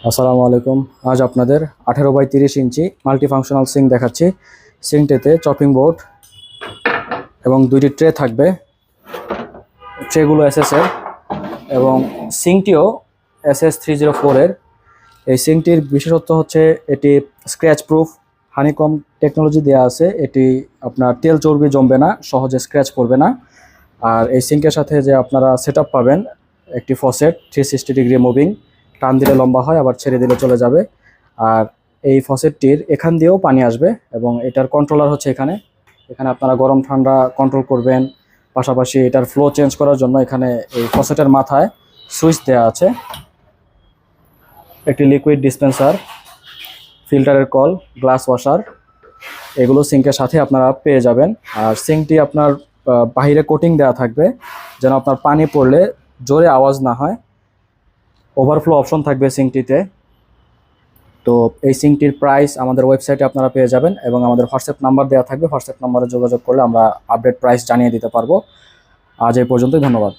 আসসালামু আলাইকুম। আজ আপনাদের 18 বাই 30 ইঞ্চি মাল্টিফাংশনাল সিঙ্ক দেখাচ্ছি। সিঙ্কটিতে চপিং বোর্ড এবং দুইটি ট্রে থাকবে। ট্রেগুলো এসএস-এর এবং সিঙ্কটিও SS304-এর। এই সিঙ্কটির বিশেষত্ব হচ্ছে এটি স্ক্র্যাচ প্রুফ, হানিকম টেকনোলজি দেওয়া আছে। এটি আপনার তেল চর্বি জমবে না, সহজে স্ক্র্যাচ পড়বে না। আর এই সিঙ্কের সাথে যে আপনারা সেটআপ পাবেন, একটি ফসেট 360 ডিগ্রি মুভিং, টান দিলে লম্বা হয় আবার ছেড়ে দিলে চলে যাবে। আর এই ফসেটটির এখান দিয়েও পানি আসবে এবং এটার কন্ট্রোলার হচ্ছে এখানে। এখানে আপনারা গরম ঠান্ডা কন্ট্রোল করবেন। পাশাপাশি এটার ফ্লো চেঞ্জ করার জন্য এখানে এই ফসেটের মাথায় সুইচ দেওয়া আছে। একটি লিকুইড ডিসপেন্সার, ফিল্টারের কল, গ্লাস ওয়াশার, এগুলো সিঙ্কের সাথে আপনারা পেয়ে যাবেন। আর সিঙ্কটি আপনার বাহিরে কোটিং দেওয়া থাকবে যেন আপনার পানি পড়লে জোরে আওয়াজ না হয়। ওভারফ্লো অপশন থাকবে সিঙ্কটিতে। তো এই সিঙ্কটির প্রাইস আমাদের ওয়েবসাইটে আপনারা পেয়ে যাবেন এবং আমাদের হোয়াটসঅ্যাপ নাম্বার দেওয়া থাকবে। হোয়াটসঅ্যাপ নাম্বারে যোগাযোগ করলে আমরা আপডেট প্রাইস জানিয়ে দিতে পারবো। আজ এই পর্যন্তই, ধন্যবাদ।